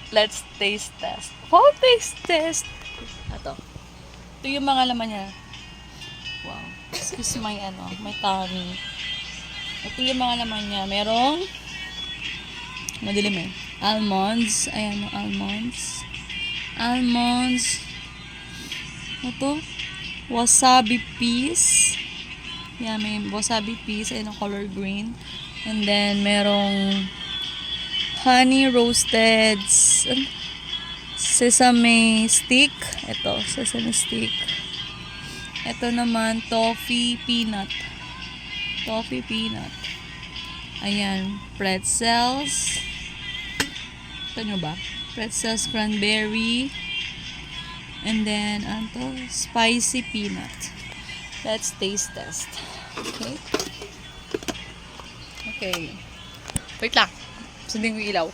Let's taste test. Oh, taste test! Ito. Ito yung mga laman niya. Wow. Excuse my tummy. Ito yung mga laman niya. Merong, madilim eh. Almonds. Ayan, almonds. Almonds. Ito. Wasabi peas. Yan, may wasabi peas. Ayan, color green. And then, merong honey roasted sesame stick. Ito, sesame stick. Ito naman, toffee peanut. Toffee peanut. Ayan, pretzels. Ito nyo ba? Pretzels, cranberry. And then, ano to? Spicy peanut. Let's taste test. Okay? Okay. Wait lang. Sundin ko yung ilaw.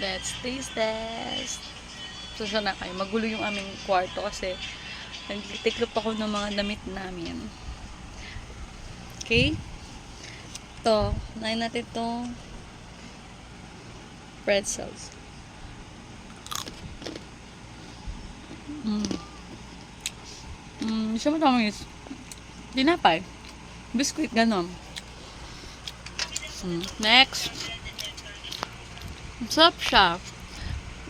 Let's taste test. So, siya na kayo. Magulo yung aming kwarto kasi nagtiklop ako ng mga damit namin. Okay? Ito. Nain natin itong pretzels. Siya matamis. Tinapay. Biscuit, ganon. Next. Sarap siya.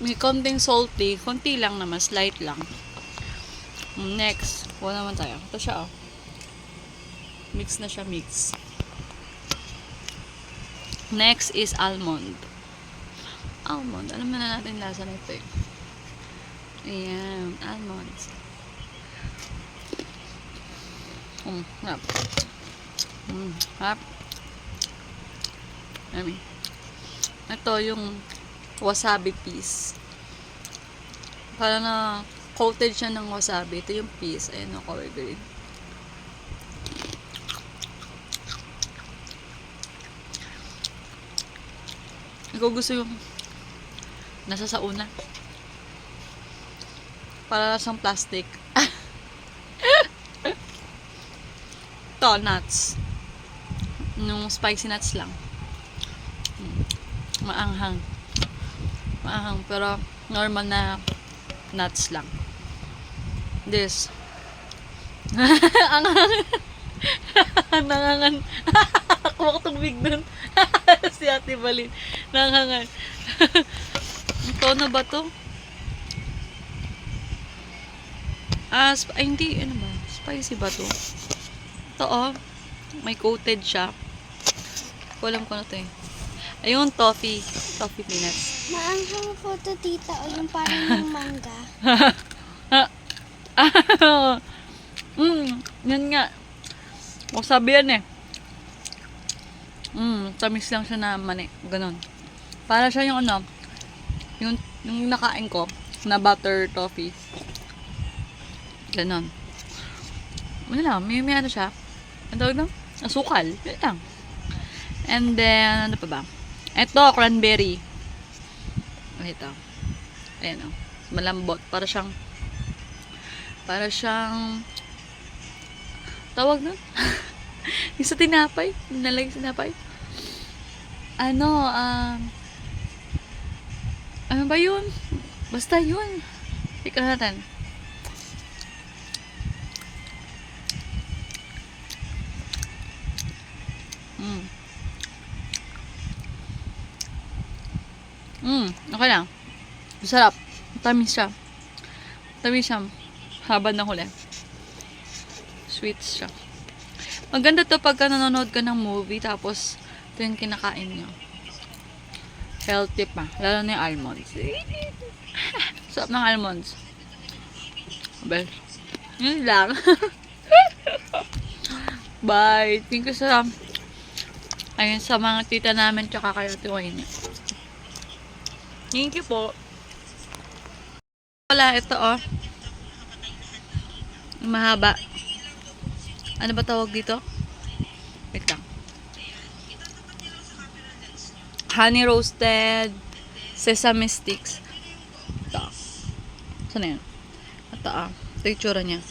May konting salty. Konti lang naman. Slight lang. Next. Kuha naman tayo. Ito siya, oh. Mix na siya, mix. Next is almond. Almond. Alam na natin lasa na ito, eh. Ayan. Almonds. Harap. Harap. Ito yung wasabi piece. Para na coated siya ng wasabi. Ito yung piece. Ayan o, color green. Ikaw gusto yung nasa sauna. Para siyang plastic. Ito, nuts. Nung spicy nuts lang. Maanghang. Maanghang. Pero normal na nuts lang. This. Anghang. Nangangan. Kuha ko tubig dun. Si Ate Balin. Nangangan. Ito na ba to? Ay, hindi. Ano ba? Spicy ba to? Ito, oh. May coated siya. Walang ko na to, eh. Ayun, toffee. Toffee peanuts. Maanghang po to, tita. O yung parang yung mangga. Yan nga. Wasabi yan, eh. Tamis lang siya na mani. Ganon. Para siya yung ano, yung nakain ko, na butter toffee. Ganon. Ano lang, may ano siya. Ang tawag lang? Asukal. Yan lang. And then, ano pa ba? Ito, cranberry. Ito. Ayan, o. Malambot. Para siyang tawag na? Yung sa tinapay. Nalagay sa tinapay. Ano ba yun? Basta yun. Ika natin. Okay lang. Masarap. Tamis siya. Tamis siya. Habang na huli. Sweet siya. Maganda to pagka nanonood ka ng movie tapos ito yung kinakain nyo. Healthy pa. Lalo na yung almonds. Sarap ng almonds. Abel. Yun lang. Bye. Thank you sa ayun sa mga tita namin tsaka kayo Tiwayne. Thank you po. Wala, ito oh. Mahaba. Ano ba tawag dito? Wait lang. Honey roasted sesame sticks. Ito. Saan na yan? Ito ah. Ito yung tsura niya.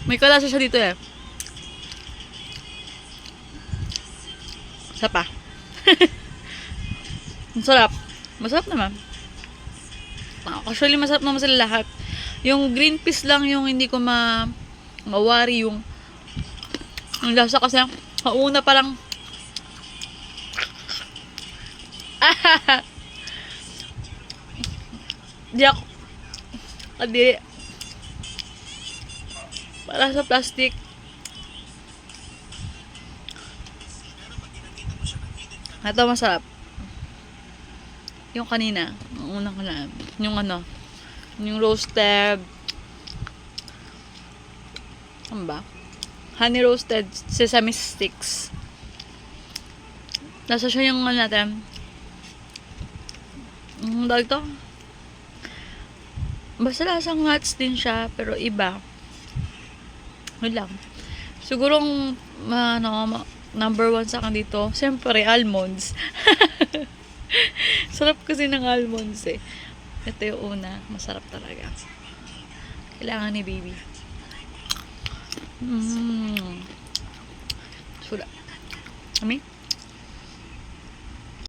May kalasa siya dito eh. Isa pa. Ang sarap. Masarap naman. Actually, masarap naman sila lahat. Yung green peas lang yung hindi ko mawari yung lasa kasi kauna parang di ako kadiri para sa plastic. Ito masarap. Yung kanina, ang unang ko na, yung ano, yung roasted, ano ba? Honey roasted sesame sticks. Nasa siya yung ano natin. Dahil to. Basta lasang nuts din siya, pero iba. Yun lang. Siguro, number 1 sa akin dito, siyempre, almonds. Sarap kasi ng almonds eh. Ito yung una. Masarap talaga. Kailangan ni baby. Sula. Ami?